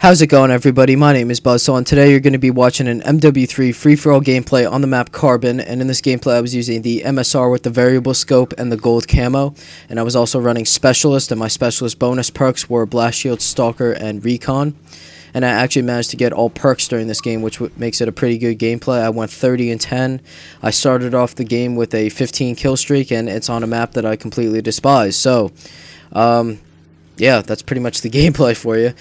How's it going, everybody? My name is Buzzsaw, and today you're going to be watching an MW3 free-for-all gameplay on the map Carbon, and in this gameplay I was using the MSR with the variable scope and the gold camo, and I was also running Specialist, and my Specialist bonus perks were Blast Shield, Stalker, and Recon, and I actually managed to get all perks during this game, which makes it a pretty good gameplay. I went 30-10. I started off the game with a 15 kill streak, and it's on a map that I completely despise, so, yeah, that's pretty much the gameplay for you.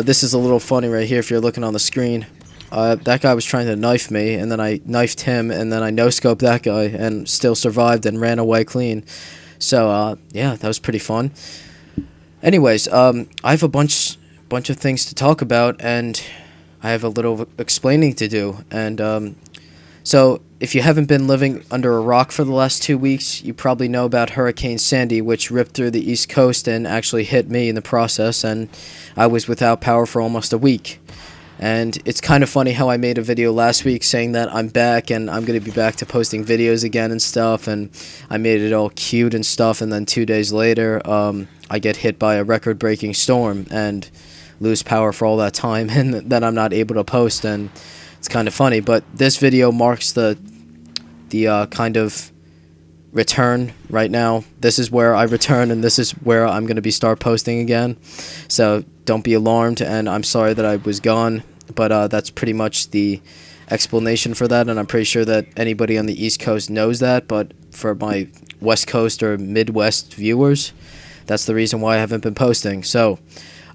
This is a little funny right here if you're looking on the screen. That guy was trying to knife me, and then I knifed him, and then I no-scoped that guy, and still survived and ran away clean. So, yeah, that was pretty fun. Anyways, I have a bunch of things to talk about, and I have a little explaining to do. And, so, if you haven't been living under a rock for the last 2 weeks, you probably know about Hurricane Sandy, which ripped through the East Coast and actually hit me in the process, and I was without power for almost a week. And it's kind of funny how I made a video last week saying that I'm back and I'm going to be back to posting videos again and stuff, and I made it all cute and stuff, and then 2 days later, I get hit by a record-breaking storm and lose power for all that time, and then I'm not able to post, and it's kind of funny. But this video marks the kind of return right now. This is where I return, and this is where I'm going to start posting again. So don't be alarmed, and I'm sorry that I was gone, but that's pretty much the explanation for that, and I'm pretty sure that anybody on the East Coast knows that, but for my West Coast or Midwest viewers, that's the reason why I haven't been posting. So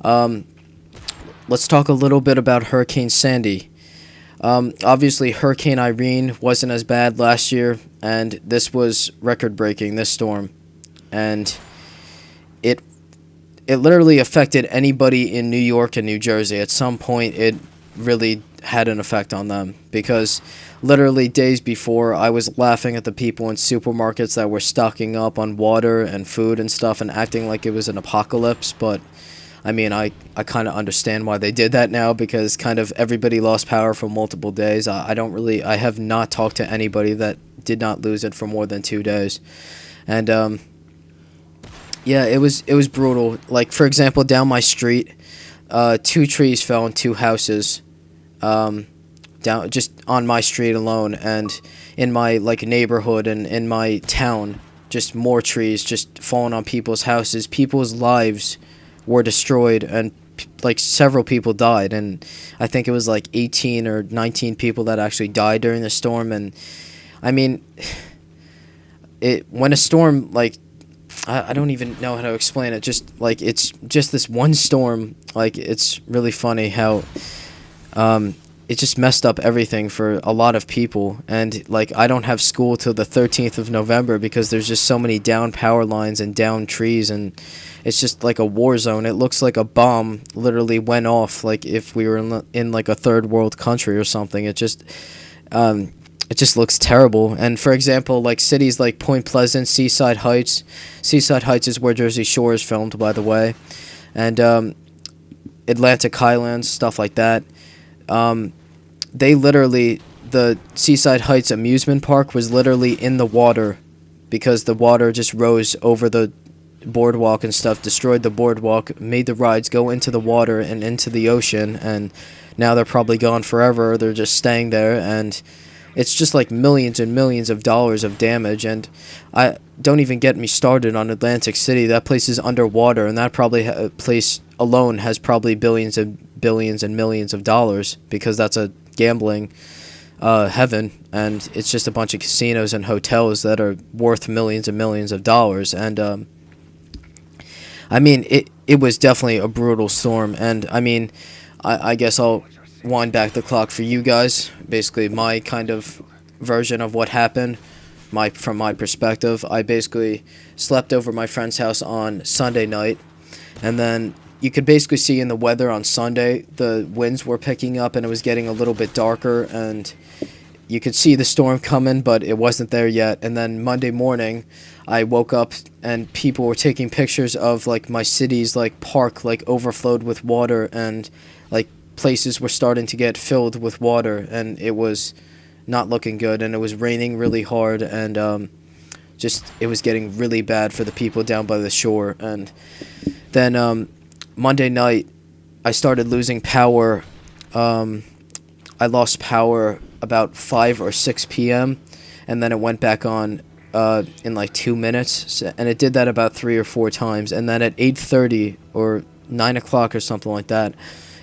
let's talk a little bit about Hurricane Sandy. Obviously Hurricane Irene wasn't as bad last year, and this was record-breaking, this storm, and it literally affected anybody in New York and New Jersey. At some point it really had an effect on them, because literally days before I was laughing at the people in supermarkets that were stocking up on water and food and stuff and acting like it was an apocalypse. But I mean, I kind of understand why they did that now, because kind of everybody lost power for multiple days. I have not talked to anybody that did not lose it for more than 2 days. And, yeah, it was brutal. Like, for example, down my street, 2 trees fell on 2 houses, down just on my street alone, and in my, like, neighborhood and in my town, just more trees just falling on people's houses. People's lives were destroyed, and like several people died, and I think it was like 18 or 19 people that actually died during the storm. And I mean, when a storm, like, I don't even know how to explain it, just like it's just this one storm, like it's really funny how it just messed up everything for a lot of people. And like, I don't have school till the 13th of November because there's just so many down power lines and down trees, and it's just like a war zone. It looks like a bomb literally went off, like if we were in like a third world country or something. It just looks terrible. And for example, like cities like Point Pleasant, Seaside Heights is where Jersey Shore is filmed, by the way, and Atlantic Highlands, stuff like that. The Seaside Heights amusement park was literally in the water, because the water just rose over the boardwalk and stuff, destroyed the boardwalk, made the rides go into the water and into the ocean, and now they're probably gone forever. They're just staying there, and it's just like millions and millions of dollars of damage. And I don't even get me started on Atlantic City. That place is underwater, and that place alone has probably billions and billions and millions of dollars, because that's a gambling heaven, and it's just a bunch of casinos and hotels that are worth millions and millions of dollars. And I mean, it was definitely a brutal storm. And I mean, I guess I'll wind back the clock for you guys. Basically, my kind of version of what happened, from my perspective. I basically slept over my friend's house on Sunday night, and then you could basically see in the weather on Sunday, the winds were picking up and it was getting a little bit darker, and you could see the storm coming, but it wasn't there yet. And then Monday morning, I woke up and people were taking pictures of like my city's like park like overflowed with water, and like places were starting to get filled with water, and it was not looking good, and it was raining really hard, and it was getting really bad for the people down by the shore. And then Monday night, I started losing power. I lost power about 5 or 6 p.m. and then it went back on in like 2 minutes, and it did that about 3 or 4 times, and then at 8:30 or 9 o'clock or something like that,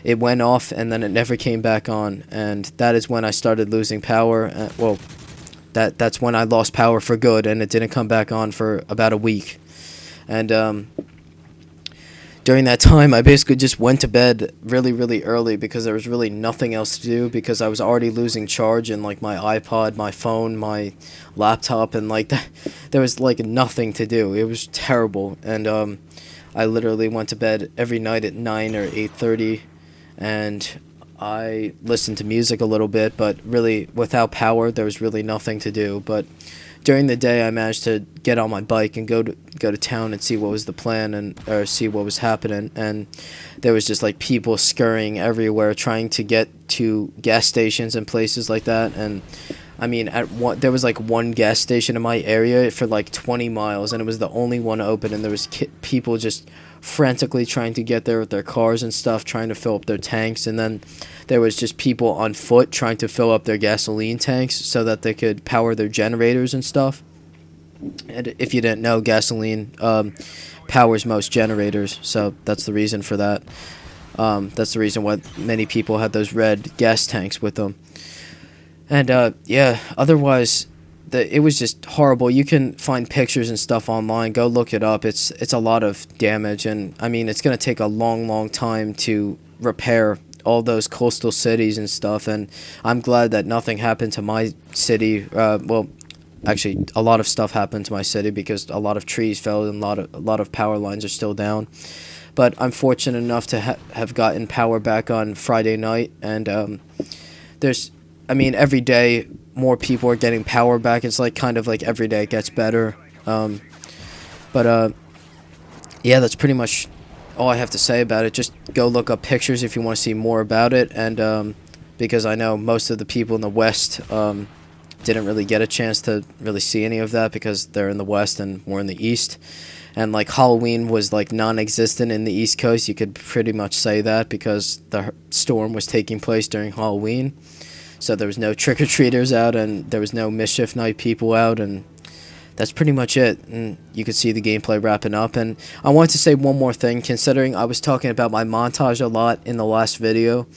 it went off, and then it never came back on, and that is when I started losing power. That's when I lost power for good, and it didn't come back on for about a week. And during that time, I basically just went to bed really, really early because there was really nothing else to do, because I was already losing charge in like my iPod, my phone, my laptop, and like that, there was like nothing to do. It was terrible, and I literally went to bed every night at 9 or 8:30, and I listened to music a little bit, but really without power, there was really nothing to do. But during the day, I managed to get on my bike and go to town and see what was the plan, or see what was happening. And there was just like people scurrying everywhere trying to get to gas stations and places like that. And I mean, there was like one gas station in my area for like 20 miles, and it was the only one open. And there was people just frantically trying to get there with their cars and stuff, trying to fill up their tanks. And then there was just people on foot trying to fill up their gasoline tanks so that they could power their generators and stuff. And if you didn't know, gasoline powers most generators, so that's the reason for that. That's the reason why many people had those red gas tanks with them. And yeah, otherwise, it was just horrible. You can find pictures and stuff online. Go look it up. It's a lot of damage, and I mean, it's going to take a long, long time to repair all those coastal cities and stuff. And I'm glad that nothing happened to my city. Well, actually, a lot of stuff happened to my city because a lot of trees fell and a lot of power lines are still down. But I'm fortunate enough to have gotten power back on Friday night, and I mean, every day more people are getting power back. It's like kind of like every day it gets better. Yeah, that's pretty much all I have to say about it. Just go look up pictures if you want to see more about it, and because I know most of the people in the West didn't really get a chance to really see any of that because they're in the West and we're in the East. And like Halloween was like non-existent in the East Coast. You could pretty much say that because the storm was taking place during Halloween. So there was no trick-or-treaters out, and there was no Mischief Night people out, and that's pretty much it. And you could see the gameplay wrapping up. And I wanted to say one more thing, considering I was talking about my montage a lot in the last video.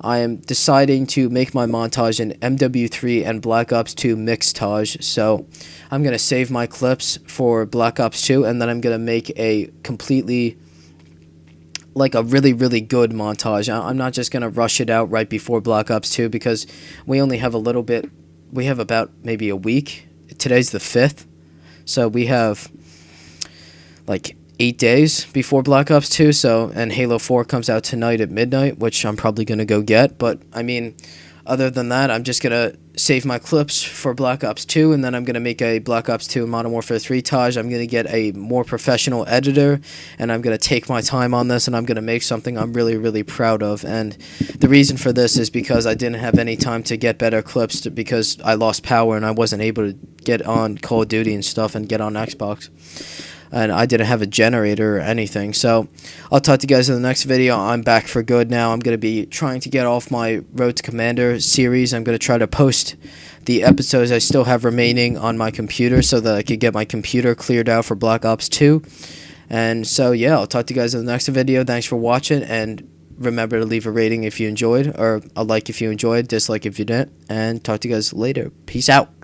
I am deciding to make my montage in MW3 and Black Ops 2 mixtage. So I'm going to save my clips for Black Ops 2, and then I'm going to make a completely, like a really, really good montage. I'm not just going to rush it out right before Black Ops 2 because we only have a little bit. We have about maybe a week. Today's the 5th. So we have like 8 days before Black Ops 2. So, and Halo 4 comes out tonight at midnight, which I'm probably going to go get. But I mean, other than that, I'm just going to save my clips for Black Ops 2, and then I'm going to make a Black Ops 2 Modern Warfare 3 Taj. I'm going to get a more professional editor, and I'm going to take my time on this, and I'm going to make something I'm really, really proud of. And the reason for this is because I didn't have any time to get better clips because I lost power and I wasn't able to get on Call of Duty and stuff and get on Xbox. And I didn't have a generator or anything. So I'll talk to you guys in the next video. I'm back for good now. I'm going to be trying to get off my Road to Commander series. I'm going to try to post the episodes I still have remaining on my computer so that I could get my computer cleared out for Black Ops 2. And so, yeah, I'll talk to you guys in the next video. Thanks for watching, and remember to leave a rating if you enjoyed, or a like if you enjoyed, dislike if you didn't, and talk to you guys later. Peace out.